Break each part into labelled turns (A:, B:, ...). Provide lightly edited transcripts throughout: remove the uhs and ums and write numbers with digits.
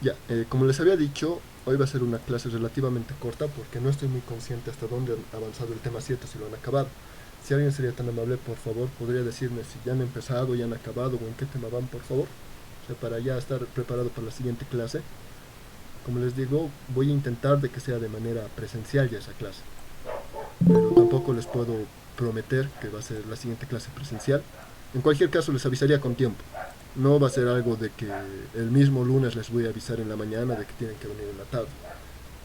A: Ya, como les había dicho, hoy va a ser una clase relativamente corta porque no estoy muy consciente hasta dónde ha avanzado el tema 7, si lo han acabado. Si alguien sería tan amable, por favor, podría decirme si ya han empezado, ya han acabado o en qué tema van, por favor. O sea, para ya estar preparado para la siguiente clase. Como les digo, voy a intentar de que sea de manera presencial ya esa clase. Pero tampoco les puedo prometer que va a ser la siguiente clase presencial. En cualquier caso, les avisaría con tiempo. No va a ser algo de que el mismo lunes les voy a avisar en la mañana de que tienen que venir en la tarde.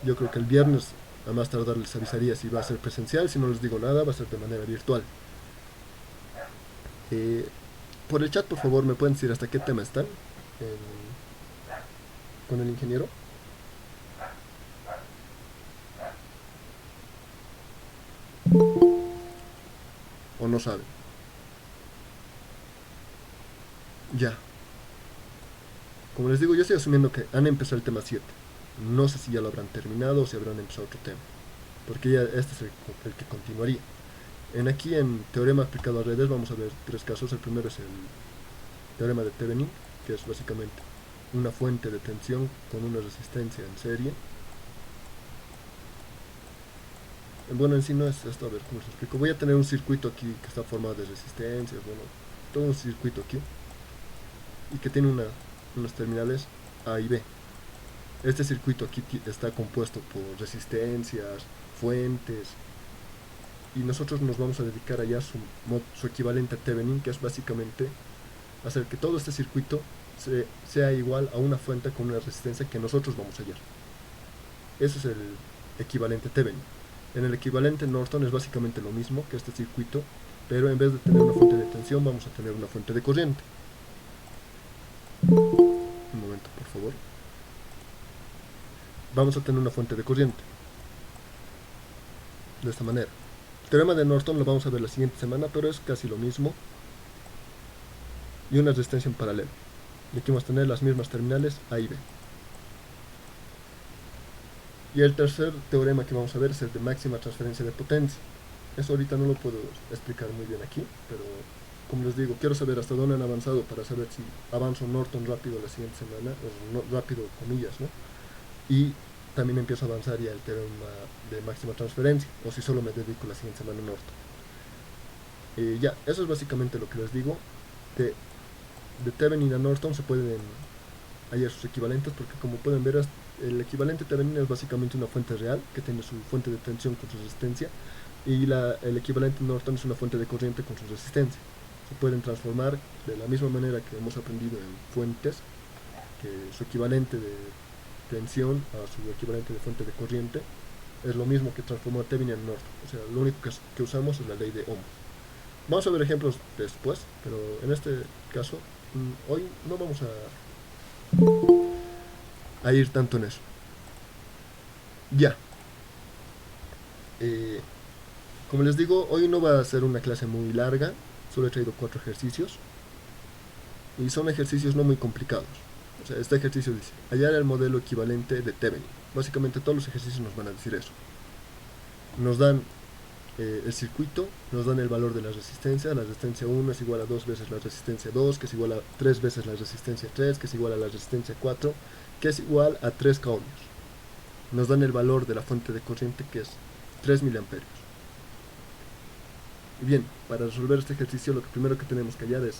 A: Yo creo que el viernes a más tardar les avisaría si va a ser presencial. Si no les digo nada, va a ser de manera virtual. Eh, por el chat, por favor, me pueden decir hasta qué tema están con el ingeniero. O no saben. Ya. Como les digo, yo estoy asumiendo que han empezado el tema 7. No sé si ya lo habrán terminado o si habrán empezado otro tema. Porque ya este es el que continuaría. Aquí en teorema aplicado a redes vamos a ver tres casos. El primero es el teorema de Thevenin, que es básicamente una fuente de tensión con una resistencia en serie. Bueno, en sí no es esto, a ver cómo les explico. Voy a tener un circuito aquí que está formado de resistencias, bueno, todo un circuito aquí, y que tiene unos terminales A y B. Este circuito aquí está compuesto por resistencias, fuentes, y nosotros nos vamos a dedicar allá a su equivalente a Thevenin, que es básicamente hacer que todo este circuito sea igual a una fuente con una resistencia que nosotros vamos a hallar. Ese es el equivalente Thevenin. En el equivalente Norton es básicamente lo mismo que este circuito, pero en vez de tener una fuente de tensión vamos a tener una fuente de corriente. Un momento, por favor. Vamos a tener una fuente de corriente. De esta manera. El teorema de Norton lo vamos a ver la siguiente semana, pero es casi lo mismo. Y una resistencia en paralelo. Y aquí vamos a tener las mismas terminales A y B. Y el tercer teorema que vamos a ver es el de máxima transferencia de potencia. Eso ahorita no lo puedo explicar muy bien aquí, pero como les digo, quiero saber hasta dónde han avanzado para saber si avanzo Norton rápido la siguiente semana, o no, rápido comillas, ¿no? Y también empiezo a avanzar ya el teorema de máxima transferencia, o si solo me dedico la siguiente semana a Norton. Ya, eso es básicamente lo que les digo. De Thevenin a Norton se pueden hallar sus equivalentes, porque como pueden ver, el equivalente Thevenin es básicamente una fuente real que tiene su fuente de tensión con su resistencia, y el equivalente Norton es una fuente de corriente con su resistencia. Se pueden transformar de la misma manera que hemos aprendido en fuentes, que su equivalente de tensión a su equivalente de fuente de corriente es lo mismo que transformar Thevenin en Norton. O sea, lo único que usamos es la ley de Ohm. Vamos a ver ejemplos después, pero en este caso, hoy no vamos a ir tanto en eso. Ya. Eh, Como les digo, hoy no va a ser una clase muy larga, solo he traído 4 ejercicios, y son ejercicios no muy complicados. O sea, este ejercicio dice, hallar el modelo equivalente de Thevenin. Básicamente todos los ejercicios nos van a decir eso. Nos dan el circuito, nos dan el valor de la resistencia 1 es igual a 2 veces la resistencia 2, que es igual a 3 veces la resistencia 3, que es igual a la resistencia 4, que es igual a 3 ohmios. Nos dan el valor de la fuente de corriente, que es 3 miliamperios. Y bien, para resolver este ejercicio lo primero que tenemos que hallar es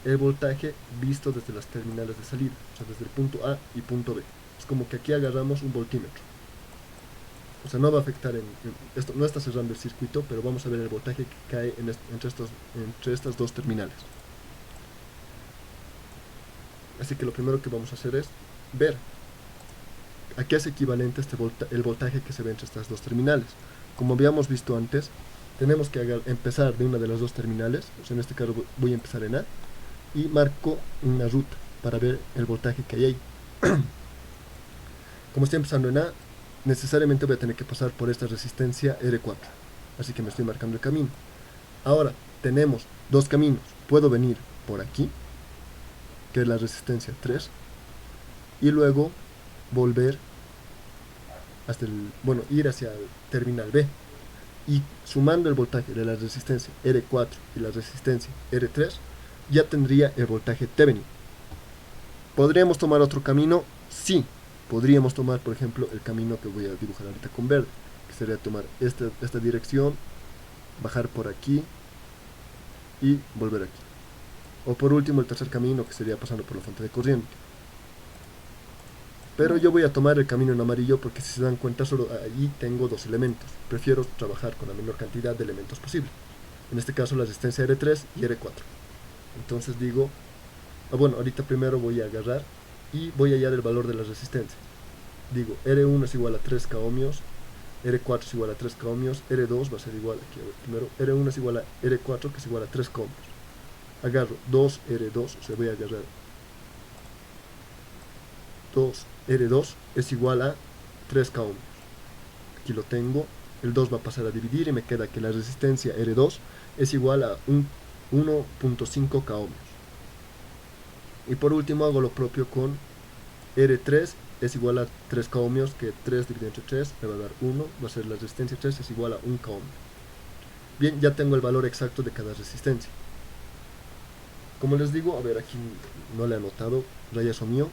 A: el voltaje visto desde las terminales de salida, o sea, desde el punto A y punto B. Es como que aquí agarramos un voltímetro. O sea, no va a afectar esto, no está cerrando el circuito, pero vamos a ver el voltaje que cae entre estas dos terminales. Así que lo primero que vamos a hacer es ver a qué es equivalente el voltaje que se ve entre estas dos terminales. Como habíamos visto antes, tenemos que empezar de una de las dos terminales, o sea, en este caso voy a empezar en A, y marco una ruta para ver el voltaje que hay ahí. Como estoy empezando en A, necesariamente voy a tener que pasar por esta resistencia R4, así que me estoy marcando el camino. Ahora, tenemos dos caminos. Puedo venir por aquí, que es la resistencia 3, y luego volver ir hacia el terminal B, y sumando el voltaje de la resistencia R4 y la resistencia R3, ya tendría el voltaje Thevenin. ¿Podríamos tomar otro camino? Sí, podríamos tomar, por ejemplo, el camino que voy a dibujar ahorita con verde, que sería tomar esta dirección, bajar por aquí y volver aquí. O por último el tercer camino, que sería pasando por la fuente de corriente. Pero yo voy a tomar el camino en amarillo porque, si se dan cuenta, solo ahí tengo dos elementos. Prefiero trabajar con la menor cantidad de elementos posible. En este caso la resistencia R3 y R4. Entonces digo, bueno, ahorita primero voy a agarrar y voy a hallar el valor de la resistencia. Digo, R1 es igual a 3K ohmios, R4 es igual a 3K ohmios, R2 va a ser igual, aquí a ver, primero, R1 es igual a R4, que es igual a 3K ohmios. Agarro 2R2, o sea, voy a agarrar 2R2 es igual a 3K ohmios. Aquí lo tengo, el 2 va a pasar a dividir y me queda que la resistencia R2 es igual a 1.5K ohmios. Y por último hago lo propio con R3, es igual a 3K ohmios, que 3 dividido entre 3 me va a dar 1, va a ser la resistencia 3 es igual a 1K ohmios. Bien, ya tengo el valor exacto de cada resistencia. Como les digo, a ver, aquí no le he anotado, rayazo mío,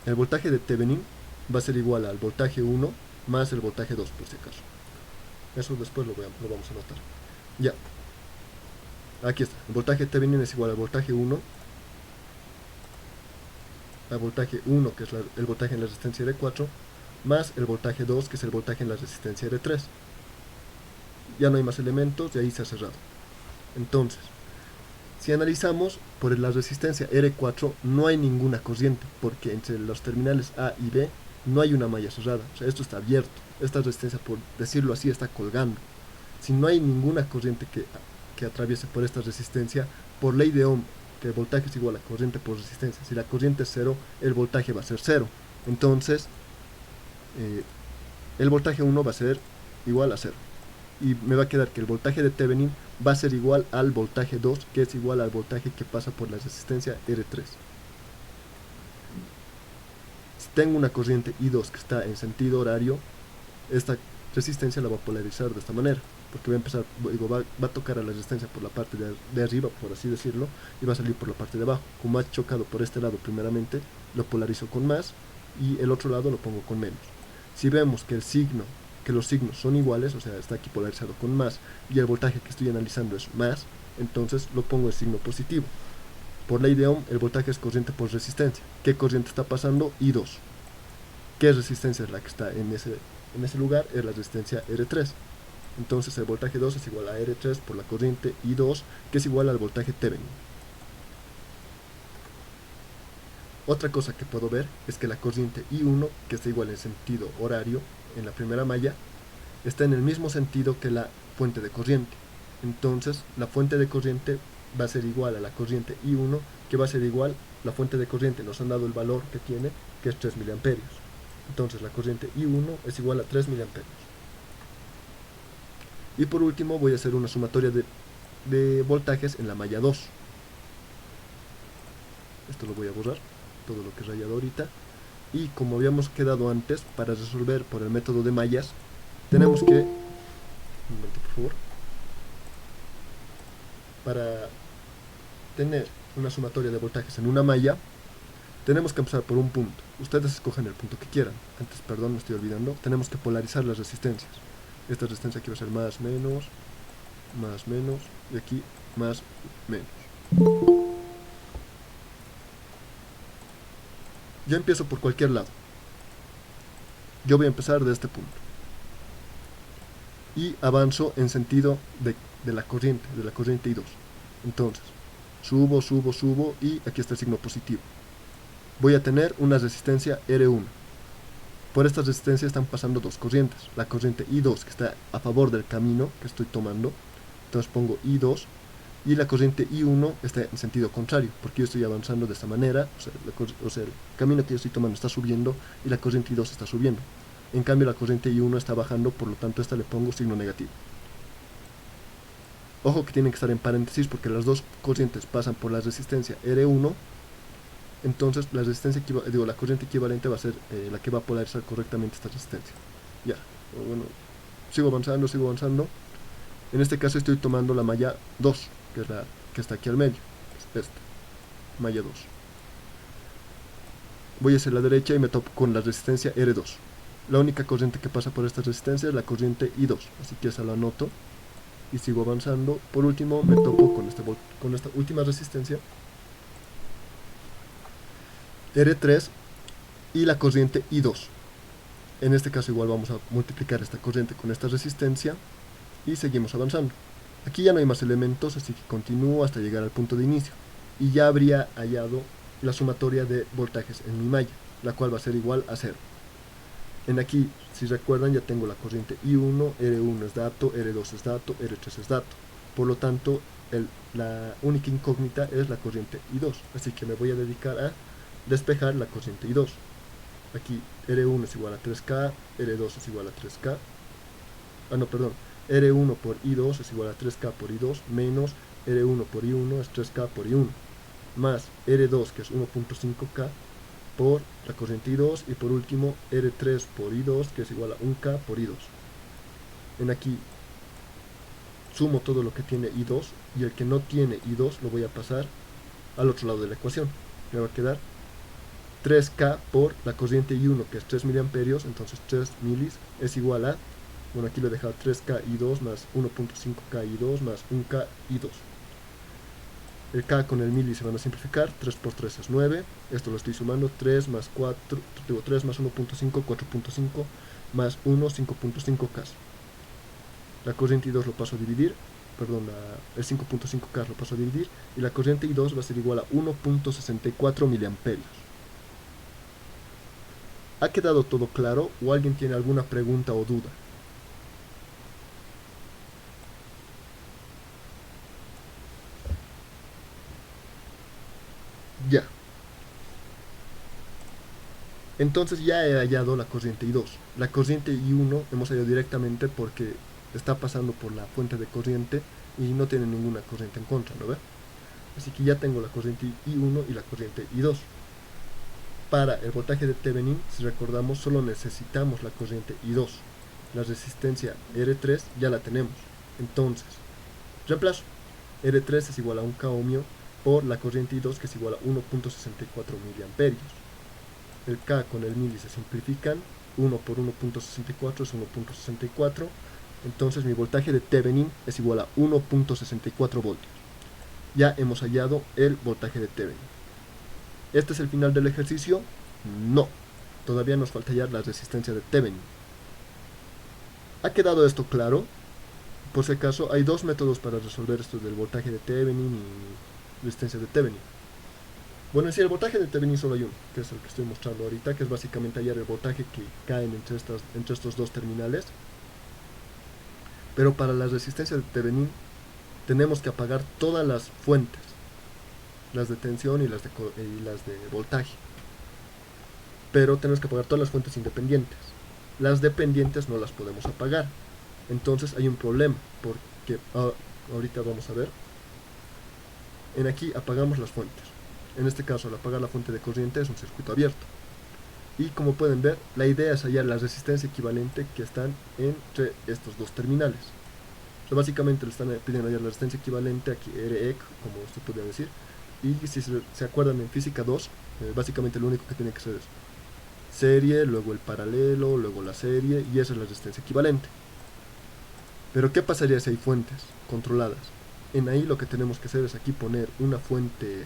A: el voltaje de Thevenin va a ser igual al voltaje 1 más el voltaje 2, por si acaso. Eso después lo vamos a anotar. Ya, aquí está, el voltaje de Thevenin es igual al voltaje 1, que es el voltaje en la resistencia R4, más el voltaje 2, que es el voltaje en la resistencia R3. Ya no hay más elementos y ahí se ha cerrado. Entonces, si analizamos, por la resistencia R4 no hay ninguna corriente, porque entre los terminales A y B no hay una malla cerrada, o sea, esto está abierto. Esta resistencia, por decirlo así, está colgando. Si no hay ninguna corriente que atraviese por esta resistencia, por ley de Ohm, que el voltaje es igual a corriente por resistencia, si la corriente es 0, el voltaje va a ser 0. Entonces, el voltaje 1 va a ser igual a 0. Y me va a quedar que el voltaje de Thevenin va a ser igual al voltaje 2, que es igual al voltaje que pasa por la resistencia R3. Si tengo una corriente I2 que está en sentido horario, esta resistencia la va a polarizar de esta manera, porque va a tocar a la resistencia por la parte de arriba, por así decirlo, y va a salir por la parte de abajo. Como ha chocado por este lado primeramente, lo polarizo con más, y el otro lado lo pongo con menos. Si vemos que los signos son iguales, o sea, está aquí polarizado con más, y el voltaje que estoy analizando es más, entonces lo pongo en signo positivo. Por ley de Ohm, el voltaje es corriente por resistencia. ¿Qué corriente está pasando? I2. ¿Qué resistencia es la que está en ese lugar? Es la resistencia R3. Entonces el voltaje 2 es igual a R3 por la corriente I2, que es igual al voltaje Thevenin. Otra cosa que puedo ver es que la corriente I1, que está igual en sentido horario, en la primera malla, está en el mismo sentido que la fuente de corriente. Entonces la fuente de corriente va a ser igual a la corriente I1, que va a ser igual, la fuente de corriente nos han dado el valor que tiene, que es 3 miliamperios. Entonces la corriente I1 es igual a 3 miliamperios. Y por último voy a hacer una sumatoria de voltajes en la malla 2. Esto lo voy a borrar, todo lo que he rayado ahorita. Y como habíamos quedado antes, para resolver por el método de mallas, tenemos que... Un momento, por favor. Para tener una sumatoria de voltajes en una malla, tenemos que empezar por un punto. Ustedes escogen el punto que quieran. Antes, perdón, me estoy olvidando. Tenemos que polarizar las resistencias. Esta resistencia aquí va a ser más, menos, y aquí más, menos. Yo empiezo por cualquier lado. Yo voy a empezar de este punto. Y avanzo en sentido de la corriente I2. Entonces, subo y aquí está el signo positivo. Voy a tener una resistencia R1. Por esta resistencia están pasando dos corrientes. La corriente I2, que está a favor del camino que estoy tomando. Entonces pongo I2. Y la corriente I1 está en sentido contrario, porque yo estoy avanzando de esta manera. O sea, el camino que yo estoy tomando está subiendo y la corriente I2 está subiendo. En cambio la corriente I1 está bajando, por lo tanto a esta le pongo signo negativo. Ojo que tienen que estar en paréntesis porque las dos corrientes pasan por la resistencia R1. Entonces la corriente equivalente va a ser la que va a polarizar correctamente esta resistencia. Ya, bueno, sigo avanzando. En este caso estoy tomando la malla 2, que es la que está aquí al medio, es esta, malla 2. voy hacia la derecha y me topo con la resistencia R2. La única corriente que pasa por esta resistencia es la corriente I2, así que esa la anoto y sigo avanzando. Por último me topo con esta última resistencia R3 y la corriente I2. En este caso igual vamos a multiplicar esta corriente con esta resistencia y seguimos avanzando. Aquí ya no hay más elementos, así que continúo hasta llegar al punto de inicio y ya habría hallado la sumatoria de voltajes en mi malla, la cual va a ser igual a 0. En aquí, si recuerdan, ya tengo la corriente I1, R1 es dato, R2 es dato, R3 es dato. Por lo tanto, la única incógnita es la corriente I2, así que me voy a dedicar a despejar la corriente I2. Aquí R1 es igual a 3K, R2 es igual a 3K, R1 por I2 es igual a 3K por I2 menos R1 por I1 es 3K por I1 más R2 que es 1.5K por la corriente I2 y por último R3 por I2 que es igual a 1K por I2. En aquí sumo todo lo que tiene I2 y el que no tiene I2 lo voy a pasar al otro lado de la ecuación. Me va a quedar 3K por la corriente I1 que es 3 miliamperios, entonces 3 milis es igual a, bueno, aquí lo he dejado 3K I2 más 1.5K I2 más 1K I2. El K con el mili se van a simplificar, 3 por 3 es 9, esto lo estoy sumando, 3 más 4, digo 3 más 1.5, 4.5, más 1, 5.5K. La corriente I2 lo paso a dividir, perdón, el 5.5K lo paso a dividir, y la corriente I2 va a ser igual a 1.64 miliamperios. ¿Ha quedado todo claro o alguien tiene alguna pregunta o duda? Ya. Entonces ya he hallado la corriente I2. La corriente I1 hemos hallado directamente porque está pasando por la fuente de corriente y no tiene ninguna corriente en contra, ¿no ve? Así que ya tengo la corriente I1 y la corriente I2. Para el voltaje de Thevenin, si recordamos, solo necesitamos la corriente I2. La resistencia R3 ya la tenemos. Entonces, reemplazo. R3 es igual a 1K ohmio por la corriente I2 que es igual a 1.64 miliamperios. El K con el mili se simplifican, 1 por 1.64 es 1.64, entonces mi voltaje de Thevenin es igual a 1.64 voltios. Ya hemos hallado el voltaje de Thevenin. ¿Este es el final del ejercicio? No, todavía nos falta hallar la resistencia de Thevenin. ¿Ha quedado esto claro? Por si acaso, hay dos métodos para resolver esto del voltaje de Thevenin y resistencia de Thevenin. Bueno, en sí, el voltaje de Thevenin solo hay uno, que es el que estoy mostrando ahorita, que es básicamente hallar el voltaje que caen entre estos dos terminales. Pero para la resistencia de Thevenin tenemos que apagar todas las fuentes, las de tensión y las de voltaje. Pero tenemos que apagar todas las fuentes independientes. Las dependientes no las podemos apagar. Entonces hay un problema, porque ahorita vamos a ver. En aquí apagamos las fuentes. En este caso, al apagar la fuente de corriente es un circuito abierto. Y como pueden ver, la idea es hallar la resistencia equivalente que están entre estos dos terminales. O sea, básicamente le están pidiendo hallar la resistencia equivalente aquí, REC, como usted podría decir. Y si se acuerdan en física 2, básicamente lo único que tiene que ser es serie, luego el paralelo, luego la serie, y esa es la resistencia equivalente. Pero ¿qué pasaría si hay fuentes controladas? En ahí lo que tenemos que hacer es aquí poner una fuente,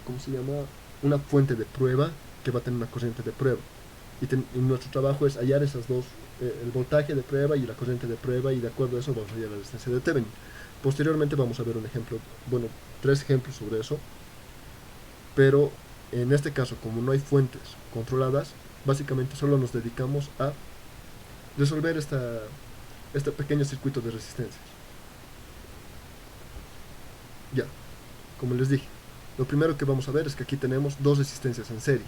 A: ¿cómo se llama? Una fuente de prueba que va a tener una corriente de prueba. Y nuestro trabajo es hallar esas dos, el voltaje de prueba y la corriente de prueba, y de acuerdo a eso vamos a hallar la resistencia de Thevenin. Posteriormente vamos a ver un ejemplo, bueno, 3 ejemplos sobre eso, pero en este caso, como no hay fuentes controladas, básicamente solo nos dedicamos a resolver este pequeño circuito de resistencias. Ya, como les dije, lo primero que vamos a ver es que aquí tenemos dos resistencias en serie.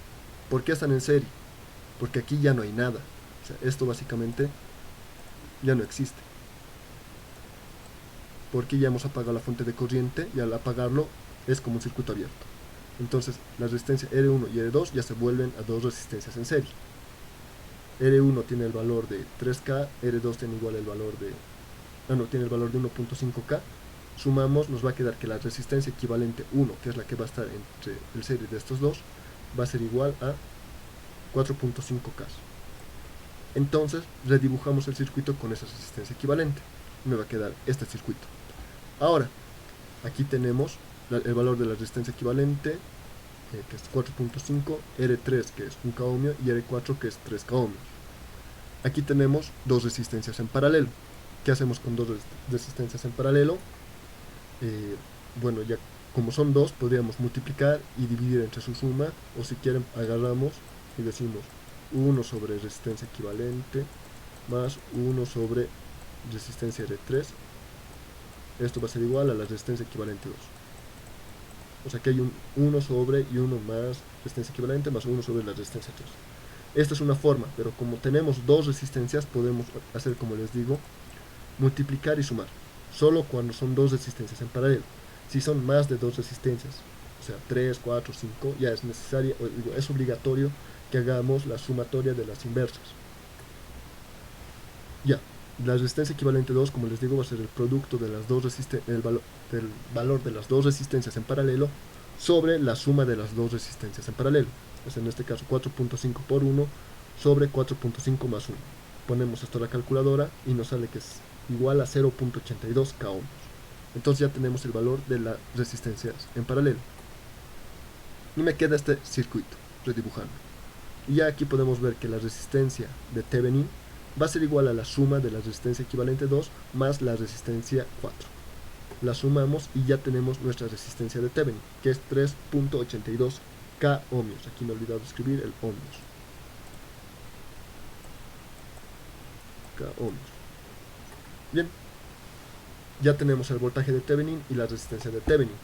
A: ¿Por qué están en serie? Porque aquí ya no hay nada. O sea, esto básicamente ya no existe. Porque ya hemos apagado la fuente de corriente y al apagarlo es como un circuito abierto. Entonces la resistencia R1 y R2 ya se vuelven a dos resistencias en serie. R1 tiene el valor de 3K, R2 tiene igual el valor de... tiene el valor de 1.5K. Sumamos, nos va a quedar que la resistencia equivalente 1, que es la que va a estar entre el serie de estos dos, va a ser igual a 4.5K. Entonces redibujamos el circuito con esa resistencia equivalente. Me va a quedar este circuito. Ahora, aquí tenemos el valor de la resistencia equivalente, que es 4.5, R3 que es 1K ohmio y R4 que es 3K ohmios. Aquí tenemos dos resistencias en paralelo. ¿Qué hacemos con dos resistencias en paralelo? Bueno, ya como son dos, podríamos multiplicar y dividir entre su suma, o si quieren agarramos y decimos 1 sobre resistencia equivalente más 1 sobre resistencia R3. Esto va a ser igual a la resistencia equivalente 2. O sea que hay un 1 sobre y 1 más resistencia equivalente más 1 sobre la resistencia 3. Esta es una forma, pero como tenemos dos resistencias, podemos hacer, como les digo, multiplicar y sumar. Solo cuando son dos resistencias en paralelo. Si son más de dos resistencias, o sea 3, 4, 5, ya es necesario, es obligatorio que hagamos la sumatoria de las inversas. Ya, la resistencia equivalente 2, como les digo, va a ser el producto de las dos del valor de las dos resistencias en paralelo sobre la suma de las dos resistencias en paralelo. Es en este caso 4.5 por 1 sobre 4.5 más 1. Ponemos esto a la calculadora y nos sale que es igual a 0.82 K ohmios. Entonces ya tenemos el valor de las resistencias en paralelo. Y me queda este circuito, redibujando. Y ya aquí podemos ver que la resistencia de Thevenin va a ser igual a la suma de la resistencia equivalente 2 más la resistencia 4. La sumamos y ya tenemos nuestra resistencia de Thevenin, que es 3.82 K ohmios. Aquí me he olvidado de escribir el ohmios. K ohmios. Bien, ya tenemos el voltaje de Thevenin y la resistencia de Thevenin.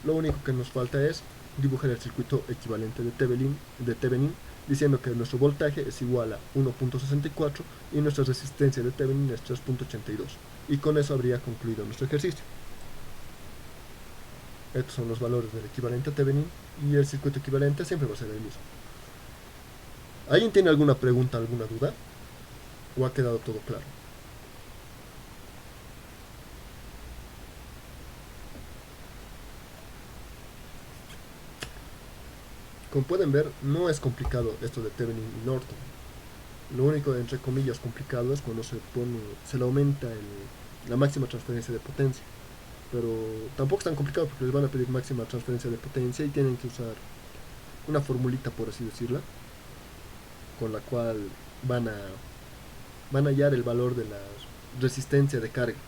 A: Lo único que nos falta es dibujar el circuito equivalente de Thevenin, diciendo que nuestro voltaje es igual a 1.64 y nuestra resistencia de Thevenin es 3.82. Y con eso habría concluido nuestro ejercicio. Estos son los valores del equivalente a Thevenin y el circuito equivalente siempre va a ser el mismo. ¿Alguien tiene alguna pregunta, alguna duda? ¿O ha quedado todo claro? Como pueden ver, no es complicado esto de Thevenin y Norton. Lo único, entre comillas, complicado es cuando se le aumenta la máxima transferencia de potencia. Pero tampoco es tan complicado porque les van a pedir máxima transferencia de potencia y tienen que usar una formulita, por así decirla, con la cual van a hallar el valor de la resistencia de carga.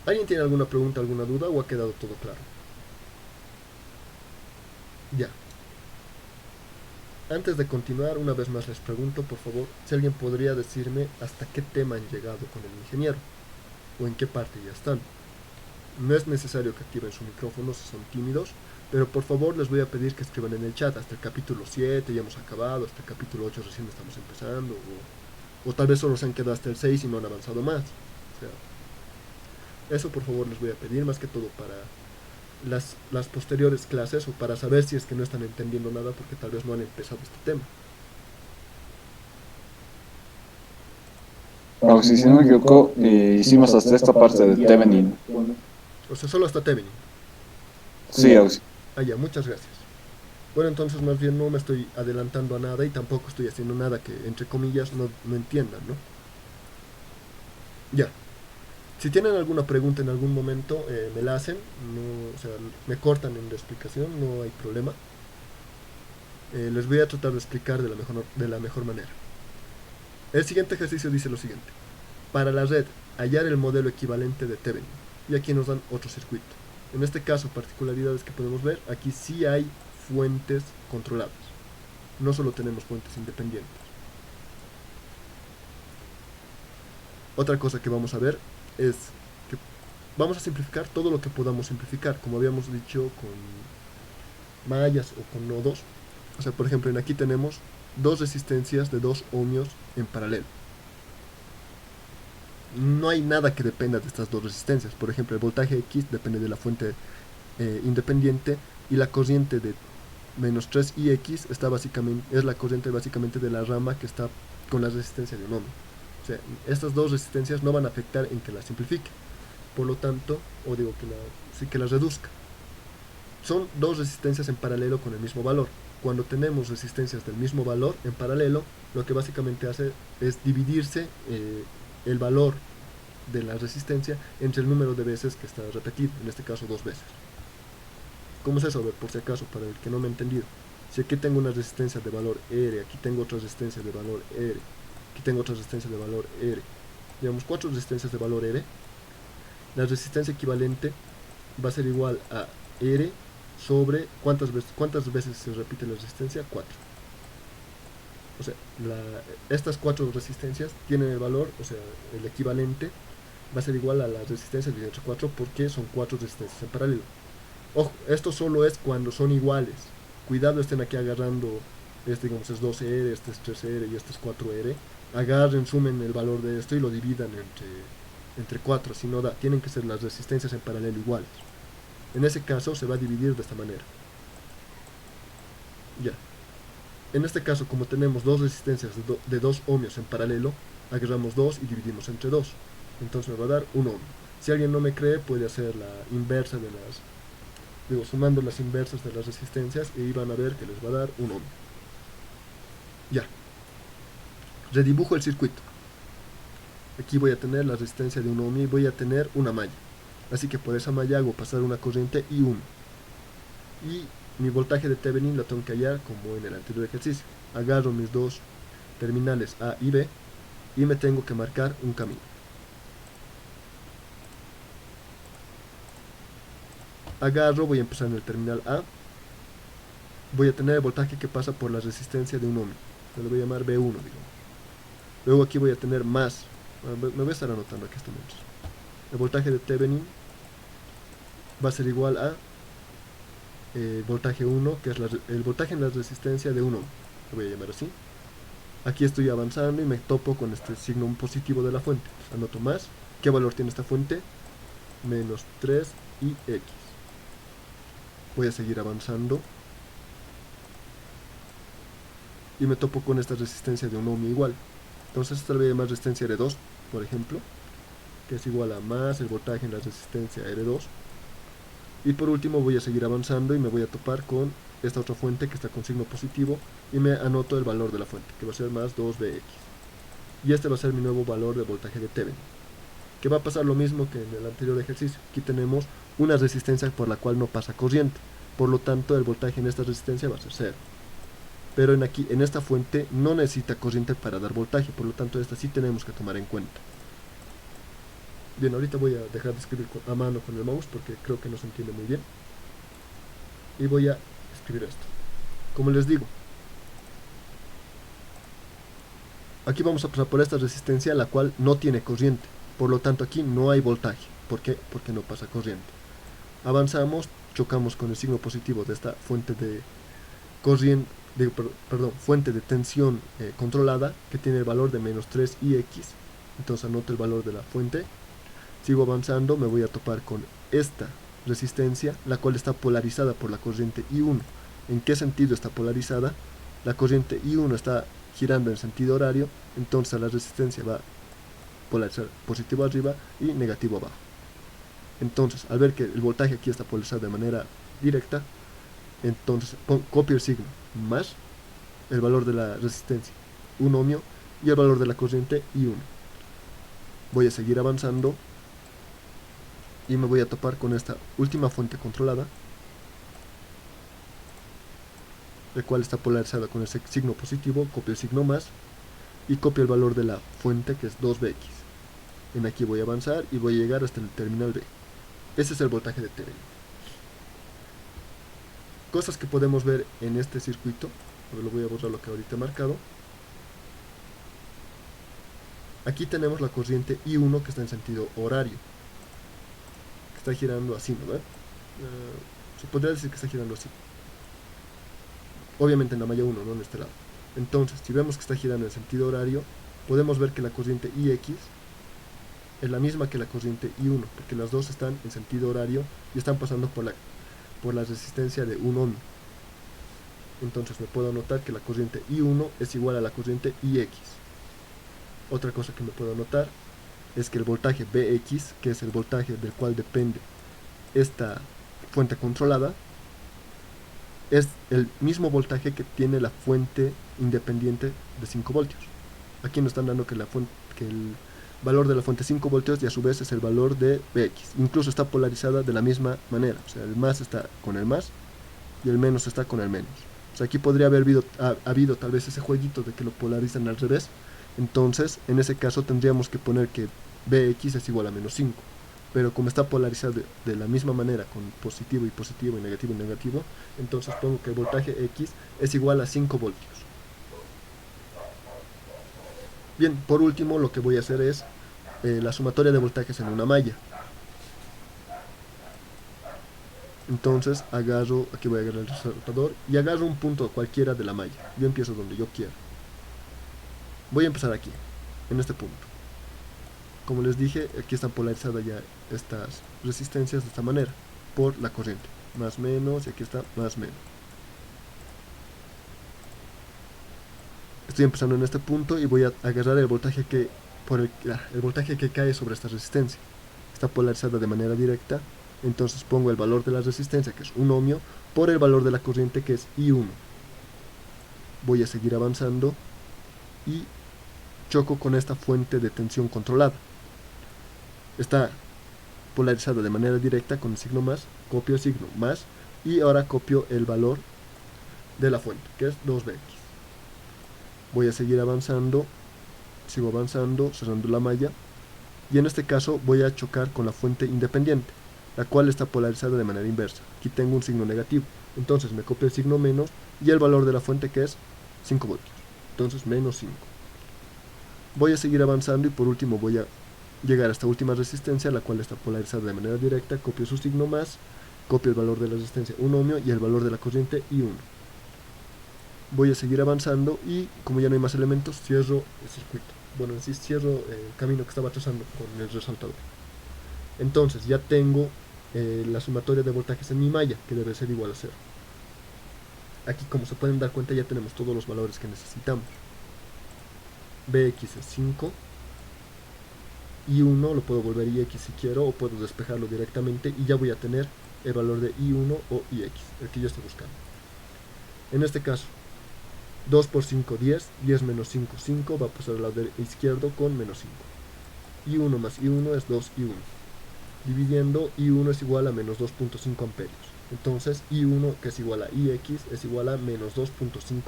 A: ¿Alguien tiene alguna pregunta, alguna duda o ha quedado todo claro? Ya. Antes de continuar, una vez más les pregunto, por favor, si alguien podría decirme hasta qué tema han llegado con el ingeniero, o en qué parte ya están. No es necesario que activen su micrófono si son tímidos, pero por favor les voy a pedir que escriban en el chat, hasta el capítulo 7 ya hemos acabado, hasta el capítulo 8 recién estamos empezando, o tal vez solo se han quedado hasta el 6 y no han avanzado más. O sea, eso por favor les voy a pedir, más que todo para las posteriores clases, o para saber si es que no están entendiendo nada porque tal vez no han empezado este tema.
B: Si no me equivoco, hicimos hasta esta parte de Thevenin.
A: O sea, solo hasta Thevenin.
B: Sí, Auxi.
A: Ya, muchas gracias. Bueno, entonces más bien no me estoy adelantando a nada y tampoco estoy haciendo nada que, entre comillas, no entiendan, ¿no? Ya. Si tienen alguna pregunta en algún momento, me la hacen, no, o sea, me cortan en la explicación, no hay problema. Les voy a tratar de explicar de la mejor manera. El siguiente ejercicio dice lo siguiente. Para la red, hallar el modelo equivalente de Thevenin. Y aquí nos dan otro circuito. En este caso, particularidades que podemos ver, aquí sí hay fuentes controladas. No solo tenemos fuentes independientes. Otra cosa que vamos a ver es que vamos a simplificar todo lo que podamos simplificar, como habíamos dicho con mallas o con nodos. O sea, por ejemplo, aquí tenemos dos resistencias de 2 ohmios en paralelo. No hay nada que dependa de estas dos resistencias. Por ejemplo, el voltaje X depende de la fuente independiente y la corriente de menos 3ix es la corriente básicamente de la rama que está con la resistencia de un ohmio. O sea, estas dos resistencias no van a afectar en que la simplifique. Por lo tanto, o digo que la reduzca. son dos resistencias en paralelo con el mismo valor. Cuando tenemos resistencias del mismo valor en paralelo, lo que básicamente hace es dividirse el valor de la resistencia entre el número de veces que está repetido, en este caso 2 veces. ¿Cómo es eso? A ver, por si acaso, para el que no me ha entendido. Si aquí tengo una resistencia de valor R, aquí tengo otra resistencia de valor R, aquí tengo otra resistencia de valor R, digamos 4 resistencias de valor R, la resistencia equivalente va a ser igual a R sobre ¿cuántas veces se repite la resistencia? 4. O sea, estas 4 resistencias tienen el valor, o sea, el equivalente va a ser igual a la resistencia dividido entre 4 porque son 4 resistencias en paralelo. Ojo, esto solo es cuando son iguales. Cuidado, estén aquí agarrando, este digamos es 12R, este es 3R y este es 4R. Agarren, sumen el valor de esto y lo dividan entre 4, si no da, tienen que ser las resistencias en paralelo iguales. En ese caso se va a dividir de esta manera. Ya. En este caso, como tenemos dos resistencias de 2 ohmios en paralelo, agarramos 2 y dividimos entre 2. Entonces me va a dar 1 ohmio. Si alguien no me cree, puede hacer la inversa de sumando las inversas de las resistencias y van a ver que les va a dar 1 ohmio. Ya. Redibujo el circuito. Aquí voy a tener la resistencia de 1 ohmio y voy a tener una malla. Así que por esa malla hago pasar una corriente I1. Y mi voltaje de Thevenin lo tengo que hallar como en el anterior ejercicio. Agarro mis dos terminales A y B y me tengo que marcar un camino. Agarro, voy a empezar en el terminal A. Voy a tener el voltaje que pasa por la resistencia de 1 ohmio. Lo voy a llamar B1, digamos. Luego aquí voy a tener más. Me voy a estar anotando aquí estos números. El voltaje de Thevenin va a ser igual a voltaje 1, que es el voltaje en la resistencia de 1 ohmio. Lo voy a llamar así. Aquí estoy avanzando y me topo con este signo positivo de la fuente. Pues anoto más. ¿Qué valor tiene esta fuente? Menos 3 y X. Voy a seguir avanzando. Y me topo con esta resistencia de 1 ohmio igual. Entonces esta la voy a llamar resistencia R2, por ejemplo, que es igual a más el voltaje en la resistencia R2. Y por último voy a seguir avanzando y me voy a topar con esta otra fuente que está con signo positivo y me anoto el valor de la fuente, que va a ser más 2Bx. Y este va a ser mi nuevo valor de voltaje de Thevenin, que va a pasar lo mismo que en el anterior ejercicio. Aquí tenemos una resistencia por la cual no pasa corriente, por lo tanto el voltaje en esta resistencia va a ser 0. Pero en esta fuente no necesita corriente para dar voltaje, por lo tanto esta sí tenemos que tomar en cuenta. Bien, ahorita voy a dejar de escribir a mano con el mouse porque creo que no se entiende muy bien. Y voy a escribir esto. Como les digo, aquí vamos a pasar por esta resistencia, la cual no tiene corriente. Por lo tanto aquí no hay voltaje. ¿Por qué? Porque no pasa corriente. Avanzamos, chocamos con el signo positivo de esta fuente de corriente, fuente de tensión controlada, que tiene el valor de menos 3Ix. Entonces anoto el valor de la fuente. Sigo avanzando, me voy a topar con esta resistencia, la cual está polarizada por la corriente I1. ¿En qué sentido está polarizada? La corriente I1 está girando en sentido horario, entonces la resistencia va a polarizar positivo arriba y negativo abajo. Entonces, al ver que el voltaje aquí está polarizado de manera directa, entonces copio el signo, más el valor de la resistencia, 1 ohmio, y el valor de la corriente I1. Voy a seguir avanzando y me voy a topar con esta última fuente controlada, el cual está polarizada con ese signo positivo. Copio el signo más y copio el valor de la fuente, que es 2Bx. En aquí voy a avanzar y voy a llegar hasta el terminal B. Ese es el voltaje de Thevenin. Cosas que podemos ver en este circuito. Lo voy a borrar lo que ahorita he marcado. Aquí tenemos la corriente I1 que está en sentido horario, que está girando así, ¿no? Se podría decir que está girando así. Obviamente en la malla 1, no en este lado. Entonces, si vemos que está girando en sentido horario, podemos ver que la corriente Ix es la misma que la corriente I1, porque las dos están en sentido horario y están pasando por la resistencia de 1 ohmio. Entonces me puedo anotar que la corriente I1 es igual a la corriente Ix. Otra cosa que me puedo anotar es que el voltaje Bx, que es el voltaje del cual depende esta fuente controlada, es el mismo voltaje que tiene la fuente independiente de 5 voltios. Aquí nos están dando que el valor de la fuente 5 voltios y a su vez es el valor de Vx. Incluso está polarizada de la misma manera. O sea, el más está con el más y el menos está con el menos. O sea, aquí podría haber habido tal vez ese jueguito de que lo polarizan al revés. Entonces, en ese caso tendríamos que poner que Bx es igual a menos 5. Pero como está polarizado de la misma manera, con positivo y positivo y negativo, entonces pongo que el voltaje X es igual a 5 voltios. Bien, por último lo que voy a hacer es la sumatoria de voltajes en una malla. Entonces agarro, aquí voy a agarrar el resaltador y agarro un punto cualquiera de la malla. Yo empiezo donde yo quiera. Voy a empezar aquí, en este punto. Como les dije, aquí están polarizadas ya estas resistencias de esta manera, por la corriente. Más menos, y aquí está más menos. Estoy empezando en este punto y voy a agarrar el voltaje que, el voltaje que cae sobre esta resistencia. Está polarizada de manera directa, entonces pongo el valor de la resistencia, que es 1 ohmio, por el valor de la corriente, que es I1. Voy a seguir avanzando y choco con esta fuente de tensión controlada. Está polarizada de manera directa con el signo más, copio el signo más y ahora copio el valor de la fuente, que es 2Vx. Voy a seguir avanzando, sigo avanzando, cerrando la malla, y en este caso voy a chocar con la fuente independiente, la cual está polarizada de manera inversa. Aquí tengo un signo negativo, entonces me copio el signo menos y el valor de la fuente, que es 5 voltios, entonces menos 5. Voy a seguir avanzando y por último voy a llegar a esta última resistencia, la cual está polarizada de manera directa, copio su signo más, copio el valor de la resistencia 1 ohmio y el valor de la corriente I1. Voy a seguir avanzando y como ya no hay más elementos, cierro el circuito. Bueno, en sí cierro el camino que estaba trazando con el resaltador. Entonces ya tengo la sumatoria de voltajes en mi malla, que debe ser igual a 0. Aquí, como se pueden dar cuenta, ya tenemos todos los valores que necesitamos. Bx es 5, I1 lo puedo volver IX si quiero, o puedo despejarlo directamente y ya voy a tener el valor de I1 o IX, el que yo estoy buscando. En este caso, 2 por 5, 10, 10 menos 5, 5, va a pasar al lado izquierdo con menos 5. I1 más I1 es 2I1. Dividiendo, I1 es igual a menos 2.5 amperios. Entonces, I1, que es igual a IX, es igual a menos 2.5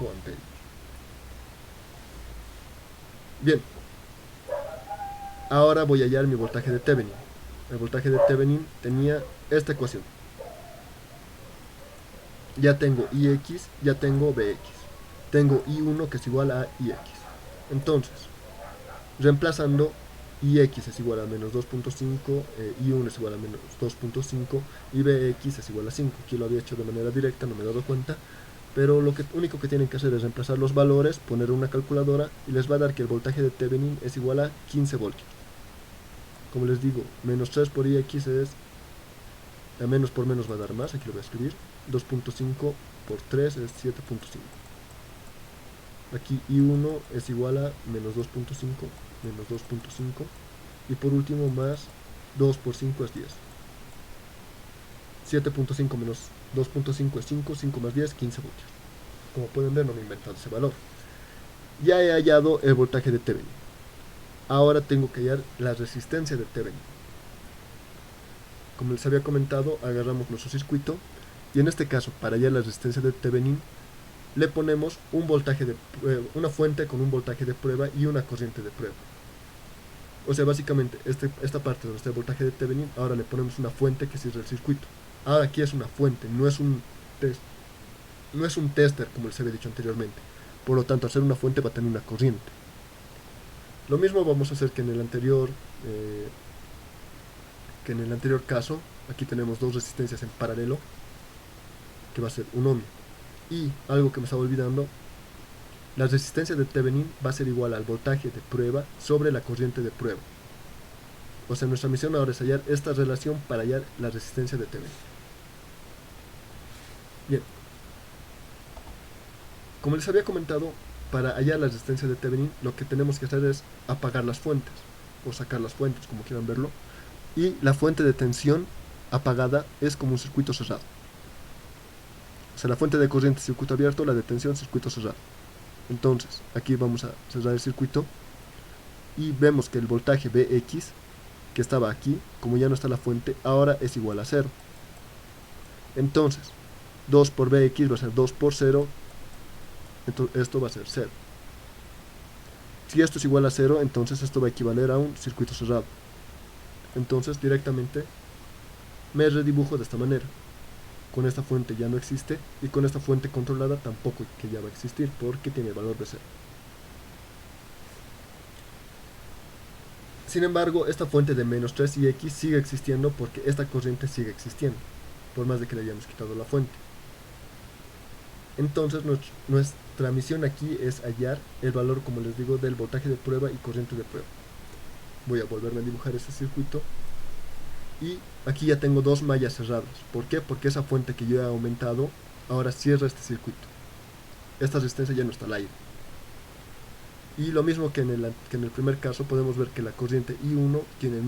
A: amperios. Bien, ahora voy a hallar mi voltaje de Thevenin. El voltaje de Thevenin tenía esta ecuación. Ya tengo IX, ya tengo Bx. Tengo I1 que es igual a IX. Entonces, reemplazando, IX es igual a menos 2.5, I1 es igual a menos 2.5 y Bx es igual a 5. Aquí lo había hecho de manera directa, no me he dado cuenta. Pero lo único que tienen que hacer es reemplazar los valores, poner una calculadora y les va a dar que el voltaje de Thevenin es igual a 15 voltios. Como les digo, menos 3 por IX es, a menos por menos va a dar más, aquí lo voy a escribir, 2.5 por 3 es 7.5. Aquí I1 es igual a menos 2.5, menos 2.5, y por último más 2 por 5 es 10. 7.5 menos 2.5 es 5, 5 más 10, 15 voltios. Como pueden ver, no me he inventado ese valor. Ya he hallado el voltaje de Thevenin. Ahora tengo que hallar la resistencia de Thevenin. Como les había comentado, agarramos nuestro circuito y en este caso, para hallar la resistencia de Thevenin, le ponemos un voltaje una fuente con un voltaje de prueba y una corriente de prueba. O sea, básicamente, esta parte donde está el voltaje de Thevenin, ahora le ponemos una fuente que cierra el circuito. Ahora aquí es una fuente, no es un tester como les había dicho anteriormente. Por lo tanto, al ser una fuente va a tener una corriente. Lo mismo vamos a hacer que en el anterior caso. Aquí tenemos dos resistencias en paralelo, que va a ser un ohmio. Y algo que me estaba olvidando, la resistencia de Thevenin va a ser igual al voltaje de prueba sobre la corriente de prueba. O sea, nuestra misión ahora es hallar esta relación para hallar la resistencia de Thevenin. Bien, como les había comentado, para hallar la resistencia de Thevenin lo que tenemos que hacer es apagar las fuentes, o sacar las fuentes, como quieran verlo, y la fuente de tensión apagada es como un circuito cerrado. O sea, la fuente de corriente circuito abierto, la de tensión circuito cerrado. Entonces, aquí vamos a cerrar el circuito y vemos que el voltaje Vx, que estaba aquí, como ya no está la fuente, ahora es igual a 0. Entonces, 2 por Vx va a ser 2 por 0, entonces esto va a ser 0. Si esto es igual a 0, entonces esto va a equivaler a un circuito cerrado. Entonces, directamente me redibujo de esta manera. Con esta fuente ya no existe, y con esta fuente controlada tampoco que ya va a existir, porque tiene el valor de 0. Sin embargo, esta fuente de menos 3ix sigue existiendo porque esta corriente sigue existiendo, por más de que le hayamos quitado la fuente. Entonces nuestra misión aquí es hallar el valor, como les digo, del voltaje de prueba y corriente de prueba. Voy a volverme a dibujar ese circuito y aquí ya tengo dos mallas cerradas. ¿Por qué? Porque esa fuente que yo he aumentado ahora cierra este circuito. Esta resistencia ya no está al aire. Y lo mismo que en el primer caso, podemos ver que la corriente I1 tiene el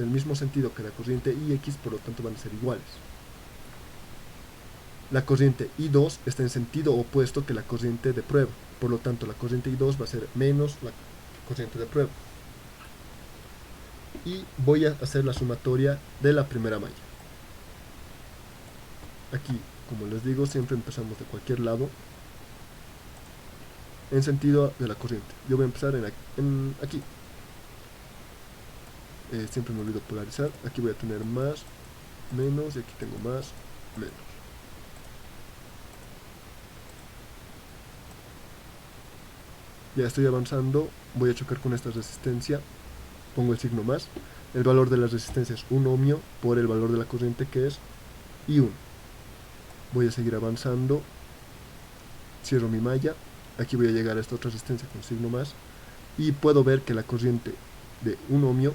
A: mismo sentido que la corriente IX, por lo tanto van a ser iguales. La corriente I2 está en sentido opuesto que la corriente de prueba, por lo tanto la corriente I2 va a ser menos la corriente de prueba. Y voy a hacer la sumatoria de la primera malla. Aquí, como les digo, siempre empezamos de cualquier lado en sentido de la corriente. Yo voy a empezar en aquí. Siempre me olvido polarizar. Aquí voy a tener más, menos, y aquí tengo más, menos. Ya estoy avanzando, voy a chocar con esta resistencia, pongo el signo más. El valor de la resistencia es 1 ohmio por el valor de la corriente, que es I1. Voy a seguir avanzando, cierro mi malla, aquí voy a llegar a esta otra resistencia con signo más, y puedo ver que la corriente de 1 ohmio,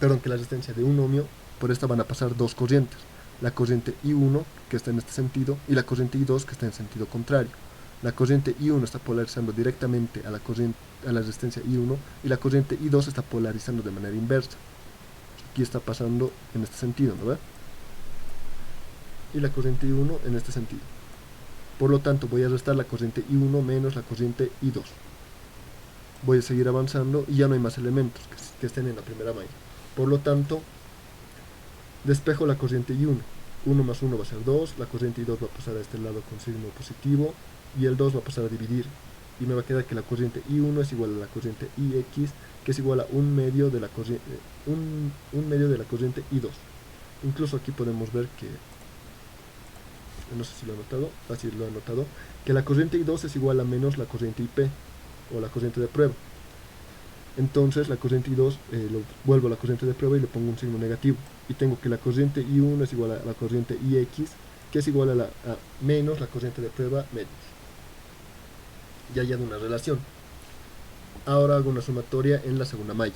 A: perdón, que la resistencia de 1 ohmio, por esta van a pasar dos corrientes, la corriente I1, que está en este sentido, y la corriente I2, que está en sentido contrario. La corriente I1 está polarizando directamente a la resistencia I1, y la corriente I2 está polarizando de manera inversa. Aquí está pasando en este sentido, ¿no ve? Y la corriente I1 en este sentido. Por lo tanto, voy a restar la corriente I1 menos la corriente I2. Voy a seguir avanzando y ya no hay más elementos que estén en la primera malla. Por lo tanto, despejo la corriente I1. 1 más 1 va a ser 2, la corriente I2 va a pasar a este lado con signo positivo, y el 2 va a pasar a dividir, y me va a quedar que la corriente I1 es igual a la corriente IX, que es igual a un medio de la corriente I2. Incluso aquí podemos ver que, no sé si lo he anotado, así lo he anotado, que la corriente I2 es igual a menos la corriente IP, o la corriente de prueba. Entonces la corriente I2 lo vuelvo a la corriente de prueba y le pongo un signo negativo, y tengo que la corriente I1 es igual a la corriente IX, que es igual a menos la corriente de prueba menos. Ya hay una relación. Ahora hago una sumatoria en la segunda malla.